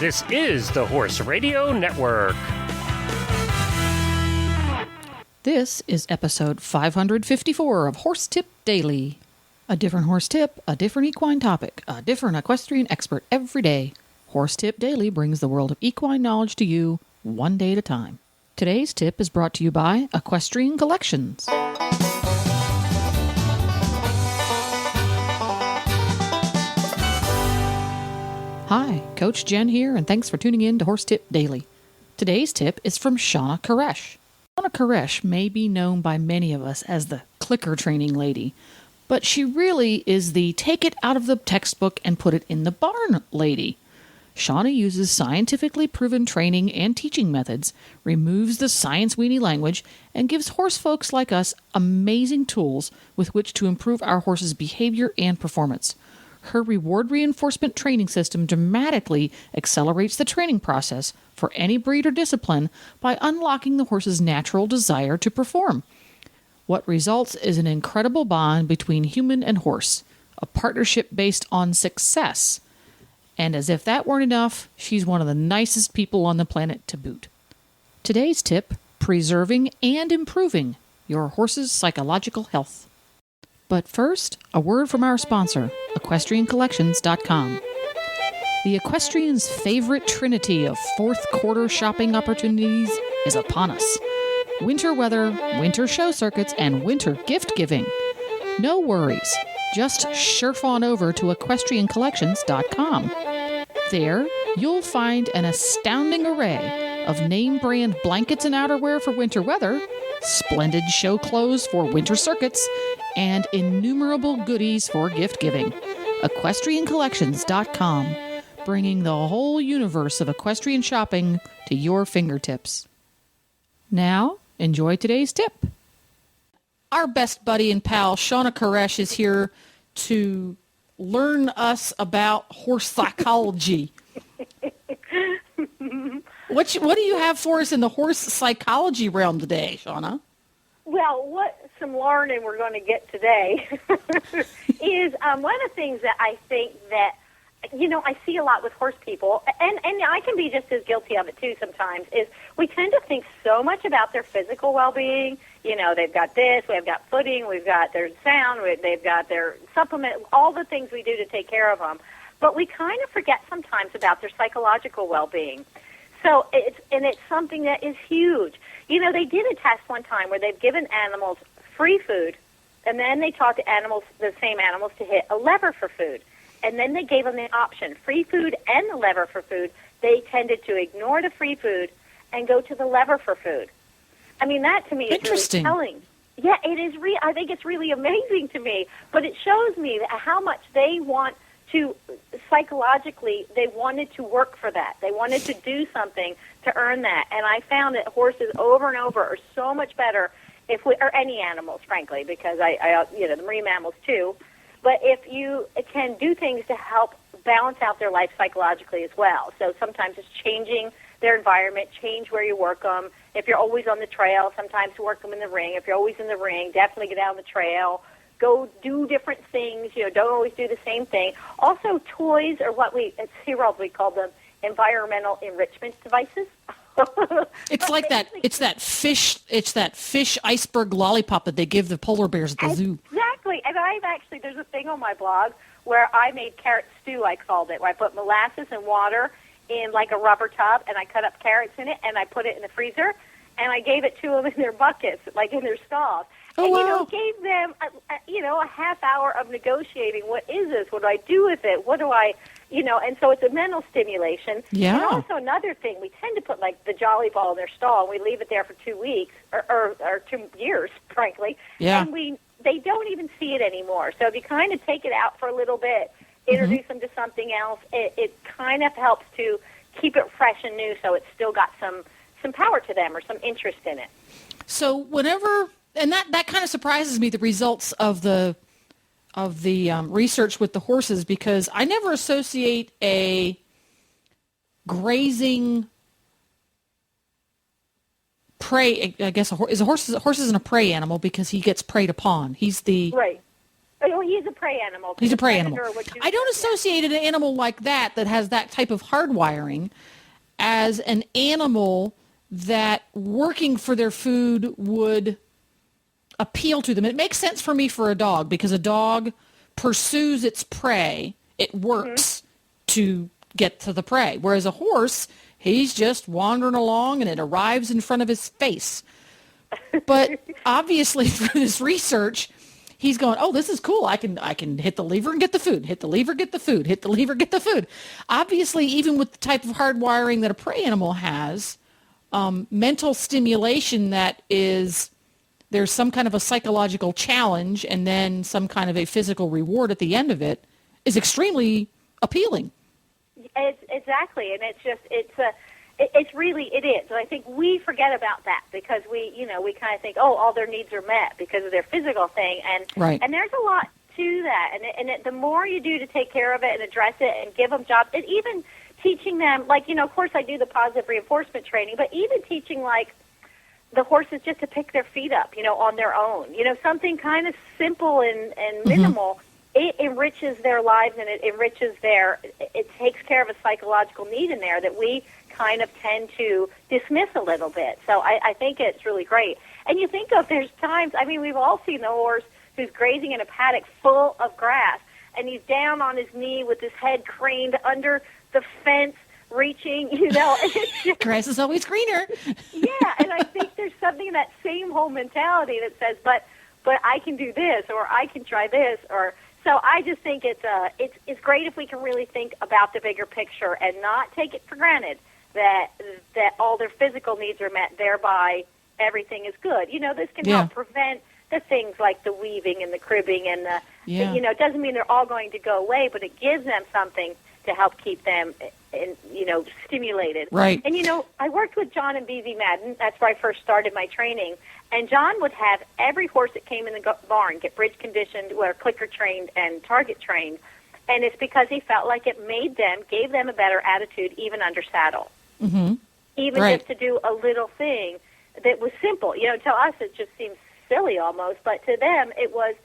This is the Horse Radio Network. This is episode 554 of Horse Tip Daily. A different horse tip, a different equine topic, a different equestrian expert every day. Horse Tip Daily brings the world of equine knowledge to you one day at a time. Today's tip is brought to you by Equestrian Collections. Hi, Coach Jen here, and thanks for tuning in to Horse Tip Daily. Today's tip is from Shawna Karrasch. Shawna Karrasch may be known by many of us as the clicker training lady, but she really is the take it out of the textbook and put it in the barn lady. Shawna uses scientifically proven training and teaching methods, removes the science-weenie language, and gives horse folks like us amazing tools with which to improve our horse's behavior and performance. Her reward reinforcement training system dramatically accelerates the training process for any breed or discipline by unlocking the horse's natural desire to perform. What results is an incredible bond between human and horse, a partnership based on success. And as if that weren't enough, she's one of the nicest people on the planet to boot. Today's tip, preserving and improving your horse's psychological health. But first, a word from our sponsor, EquestrianCollections.com. The equestrian's favorite trinity of fourth quarter shopping opportunities is upon us. Winter weather, winter show circuits, and winter gift giving. No worries. Just surf on over to EquestrianCollections.com. There, you'll find an astounding array of name brand blankets and outerwear for winter weather, splendid show clothes for winter circuits, and innumerable goodies for gift giving. EquestrianCollections.com, bringing the whole universe of equestrian shopping to your fingertips. Now, enjoy today's tip. Our best buddy and pal, Shawna Karrasch, is here to learn us about horse psychology. What do you have for us in the horse psychology realm today, Shawna? Well, what some learning we're going to get today is one of the things that I think that, I see a lot with horse people, and I can be just as guilty of it too sometimes, is we tend to think so much about their physical well-being. They've got this, we've got footing, we've got their sound, they've got their supplement, all the things we do to take care of them. But we kind of forget sometimes about their psychological well-being. So it's something that is huge. They did a test one time where they've given animals free food, and then they taught the same animals to hit a lever for food. And then they gave them the option, free food and the lever for food. They tended to ignore the free food and go to the lever for food. I mean, that to me is really telling. Yeah, it is. I think it's really amazing to me. But it shows me that how much they want to, psychologically, they wanted to work for that. They wanted to do something to earn that. And I found that horses over and over are so much better or any animals, frankly, because the marine mammals too. But if you can do things to help balance out their life psychologically as well. So sometimes it's changing their environment, change where you work them. If you're always on the trail, sometimes work them in the ring. If you're always in the ring, definitely get out on the trail. Go do different things. Don't always do the same thing. Also, toys are it's here we call them environmental enrichment devices. It's like that. It's that fish iceberg lollipop that they give the polar bears at the zoo. Exactly. And there's a thing on my blog where I made carrot stew, I called it, where I put molasses and water in like a rubber tub, and I cut up carrots in it, and I put it in the freezer, and I gave it to them in their buckets, like in their stalls. Oh, and, wow. Gave them, a half hour of negotiating. What is this? What do I do with it? What do I, and so it's a mental stimulation. Yeah. And also another thing, we tend to put like the Jolly Ball in their stall, and we leave it there for 2 weeks, or 2 years, frankly. Yeah. And they don't even see it anymore. So if you kind of take it out for a little bit, introduce them to something else, it kind of helps to keep it fresh and new, so it's still got some power to them or some interest in it. So whenever, and that kind of surprises me, the results of the research with the horses, because I never associate a grazing prey. I guess a horse isn't a prey animal because he gets preyed upon. He's the right. Oh, he's a prey animal. He's a prey animal. I don't yeah. associate an animal like that has that type of hardwiring as an animal that working for their food would appeal to them. It makes sense for me for a dog because a dog pursues its prey. It works to get to the prey. Whereas a horse, he's just wandering along and it arrives in front of his face. But obviously through this research, he's going, oh, this is cool. I can hit the lever and get the food, hit the lever, get the food, hit the lever, get the food. Obviously, even with the type of hardwiring that a prey animal has, mental stimulation that is, there's some kind of a psychological challenge and then some kind of a physical reward at the end of it is extremely appealing. Exactly, and it's really, it is. And I think we forget about that because we kind of think, oh, all their needs are met because of their physical thing. And right. And there's a lot to that. And the more you do to take care of it and address it and give them jobs, and even teaching them, like, of course I do the positive reinforcement training, but even teaching, like, the horses just to pick their feet up, on their own. Something kind of simple and minimal. It enriches their lives and it takes care of a psychological need in there that we kind of tend to dismiss a little bit. So I think it's really great. And you think of, there's times, we've all seen the horse who's grazing in a paddock full of grass, and he's down on his knee with his head craned under the fence, reaching, and it's just, grass is always greener. Yeah, and I think there's something in that same whole mentality that says, but I can do this, or I can try this, or... So I just think it's great if we can really think about the bigger picture and not take it for granted that all their physical needs are met, thereby everything is good. This can help prevent the things like the weaving and the cribbing and it doesn't mean they're all going to go away, but it gives them something to help keep them stimulated. Right. And I worked with John and BZ Madden. That's where I first started my training. And John would have every horse that came in the barn get bridge conditioned, or clicker trained and target trained. And it's because he felt like it gave them a better attitude even under saddle. Mm-hmm. Even just to do a little thing that was simple. To us it just seems silly almost, but to them it was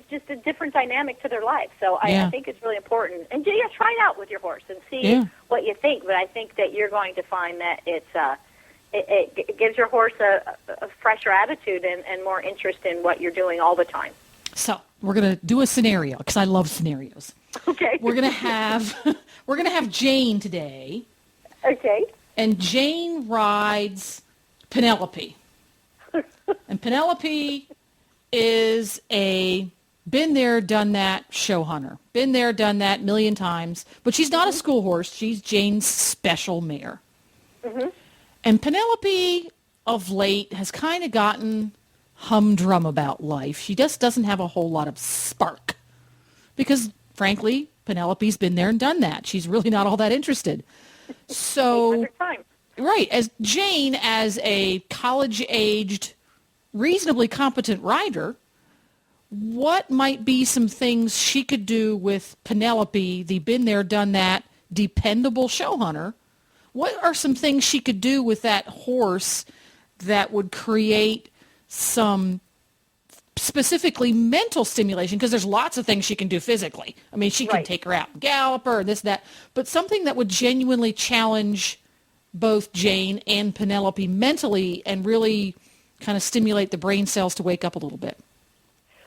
just a different dynamic to their life. So I think it's really important. And try it out with your horse and see what you think. But I think that you're going to find that it gives your horse a fresher attitude and more interest in what you're doing all the time. So we're going to do a scenario because I love scenarios. Okay. We're going to have Jane today. Okay. And Jane rides Penelope. And Penelope is a been there, done that show hunter. Been there, done that a million times. But she's not a school horse. She's Jane's special mare. Mm-hmm. And Penelope, of late, has kind of gotten humdrum about life. She just doesn't have a whole lot of spark. Because, frankly, Penelope's been there and done that. She's really not all that interested. So, right, as Jane, as a college-aged, reasonably competent rider, what might be some things she could do with Penelope, the been there, done that, dependable show hunter? What are some things she could do with that horse that would create some specifically mental stimulation? Because there's lots of things she can do physically. She can take her out and gallop her and this, that. But something that would genuinely challenge both Jane and Penelope mentally and really kind of stimulate the brain cells to wake up a little bit.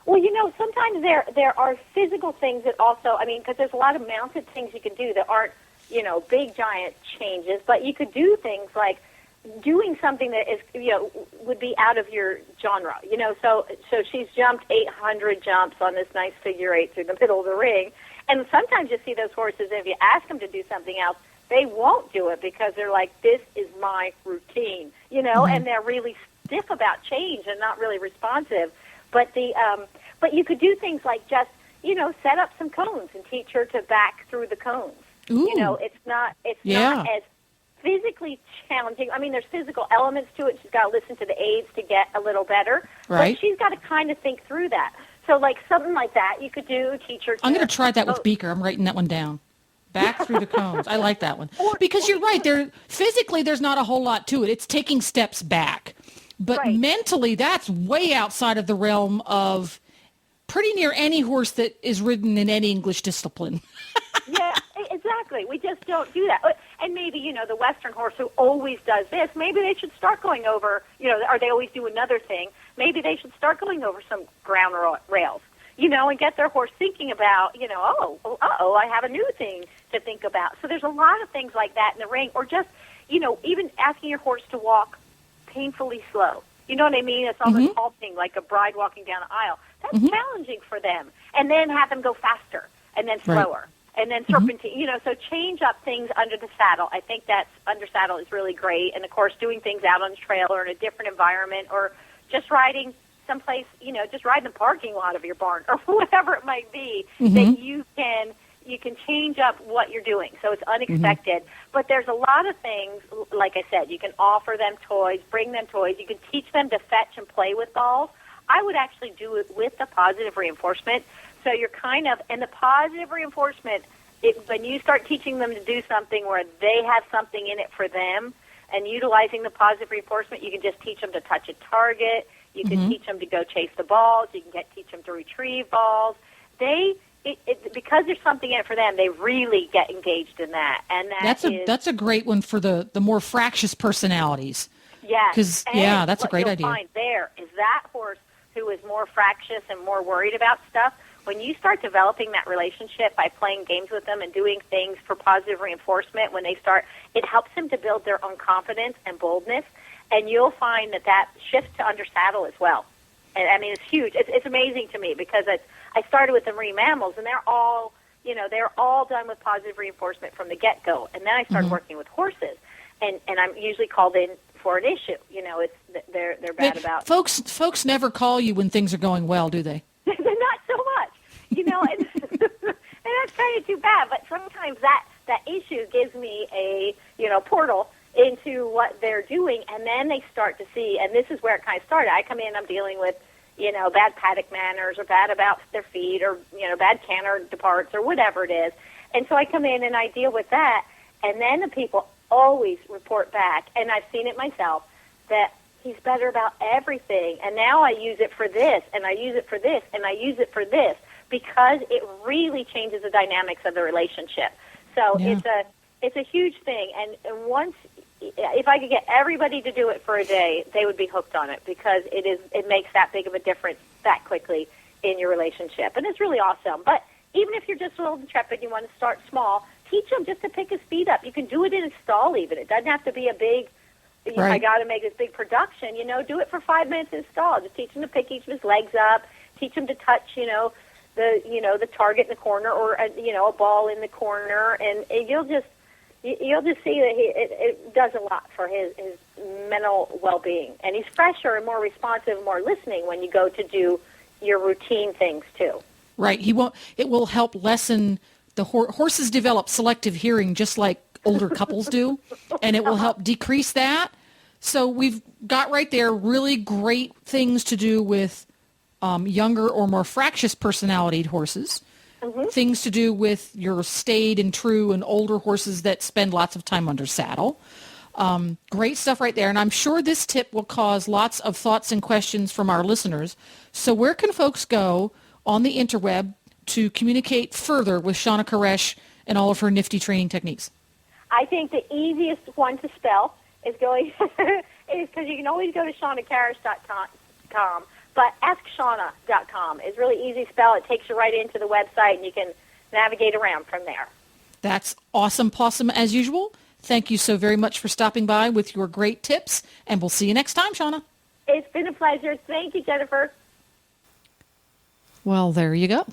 Well, sometimes there are physical things that also, because there's a lot of mounted things you can do that aren't, big giant changes, but you could do things like doing something that is, would be out of your genre, so she's jumped 800 jumps on this nice figure eight through the middle of the ring. And sometimes you see those horses, if you ask them to do something else, they won't do it because they're like, this is my routine, and they're really stiff about change and not really responsive. But but you could do things like just, set up some cones and teach her to back through the cones. Ooh. It's not as physically challenging. There's physical elements to it. She's got to listen to the aids to get a little better. Right. But she's got to kind of think through that. So, like, something like that you could do, teach her to... I'm going to try that with Beaker. I'm writing that one down. Back through the cones. I like that one. Because you're right. Physically, there's not a whole lot to it. It's taking steps back. But mentally, that's way outside of the realm of pretty near any horse that is ridden in any English discipline. Yeah, exactly. We just don't do that. And maybe, the Western horse who always does this, maybe they should start going over, or they always do another thing. Maybe they should start going over some ground rails, and get their horse thinking about, I have a new thing to think about. So there's a lot of things like that in the ring, or just, even asking your horse to walk painfully slow. You know what I mean? It's almost halting, like a bride walking down an aisle. That's challenging for them. And then have them go faster, and then slower. Right. And then serpentine, so change up things under the saddle. I think that's under saddle is really great. And, of course, doing things out on the trail or in a different environment, or just riding someplace, just ride in the parking lot of your barn or whatever it might be, that you can change up what you're doing. So it's unexpected. But there's a lot of things, like I said, you can offer them toys, bring them toys. You can teach them to fetch and play with balls. I would actually do it with the positive reinforcement. So you're and the positive reinforcement, when you start teaching them to do something where they have something in it for them, and utilizing the positive reinforcement, you can just teach them to touch a target. You can teach them to go chase the balls. You can teach them to retrieve balls. Because there's something in it for them, they really get engaged in that. And that's a great one for the more fractious personalities. Yeah, because that's a great idea. What you'll find there is that horse who is more fractious and more worried about stuff. When you start developing that relationship by playing games with them and doing things for positive reinforcement, it helps them to build their own confidence and boldness, and you'll find that shifts to under saddle as well. And I mean, it's huge. It's amazing to me because I started with the marine mammals, and they're all done with positive reinforcement from the get-go. And then I started working with horses, and I'm usually called in for an issue. They're bad about folks never call you when things are going well, do they? Not so much. And that's kind of too bad. But sometimes that issue gives me a, portal into what they're doing, and then they start to see, and this is where it kind of started. I come in, I'm dealing with, bad paddock manners or bad about their feet or, bad canter departs or whatever it is. And so I come in and I deal with that, and then the people always report back, and I've seen it myself, that he's better about everything, and now I use it for this, and I use it for this, and I use it for this, because it really changes the dynamics of the relationship. So it's a huge thing, and once, if I could get everybody to do it for a day, they would be hooked on it, because it makes that big of a difference that quickly in your relationship, and it's really awesome. But even if you're just a little intrepid, you want to start small, teach them just to pick his feet up. You can do it in a stall even. It doesn't have to be a big, I got to make this big production. Do it for 5 minutes in a stall. Just teach him to pick each of his legs up. Teach him to touch, the target in the corner, or a ball in the corner, and you'll just see that it does a lot for his mental well-being, and he's fresher and more responsive and more listening when you go to do your routine things too. Right. It will help lessen the horses develop selective hearing just like older couples do, and it will help decrease that. So we've got right there really great things to do with younger or more fractious personality horses, things to do with your staid and true and older horses that spend lots of time under saddle. Great stuff right there. And I'm sure this tip will cause lots of thoughts and questions from our listeners. So where can folks go on the interweb to communicate further with Shawna Karrasch and all of her nifty training techniques? I think the easiest one to spell is because you can always go to shawnakarrasch.com, but askshawna.com is really easy to spell. It takes you right into the website, and you can navigate around from there. That's awesome, Possum, as usual. Thank you so very much for stopping by with your great tips, and we'll see you next time, Shawna. It's been a pleasure. Thank you, Jennifer. Well, there you go.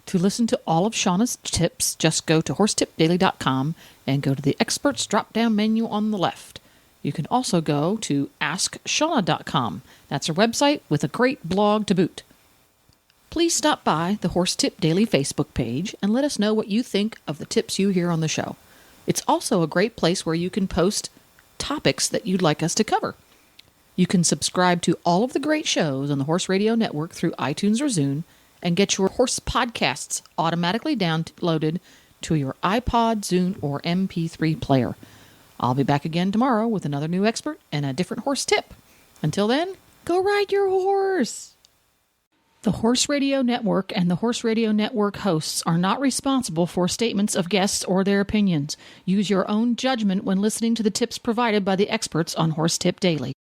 To listen to all of Shawna's tips, just go to horsetipdaily.com and go to the experts drop-down menu on the left. You can also go to askshawna.com. That's her website with a great blog to boot. Please stop by the Horse Tip Daily Facebook page and let us know what you think of the tips you hear on the show. It's also a great place where you can post topics that you'd like us to cover. You can subscribe to all of the great shows on the Horse Radio Network through iTunes or Zune and get your horse podcasts automatically downloaded to your iPod, Zune, or MP3 player. I'll be back again tomorrow with another new expert and a different horse tip. Until then, go ride your horse! The Horse Radio Network and the Horse Radio Network hosts are not responsible for statements of guests or their opinions. Use your own judgment when listening to the tips provided by the experts on Horse Tip Daily.